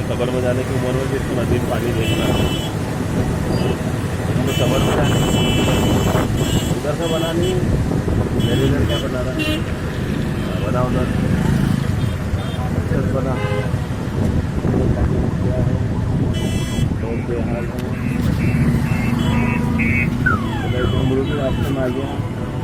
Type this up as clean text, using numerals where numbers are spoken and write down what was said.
Cover में जाने की उम्र में भी इसको नदी में पानी देखना है। तो कबर में जाने उधर से बना नहीं, मेरे इधर क्या बना रहा है, बना उधर बना क्या है बहुत बेहाल है। मुर्गी रास्ते में आ गया।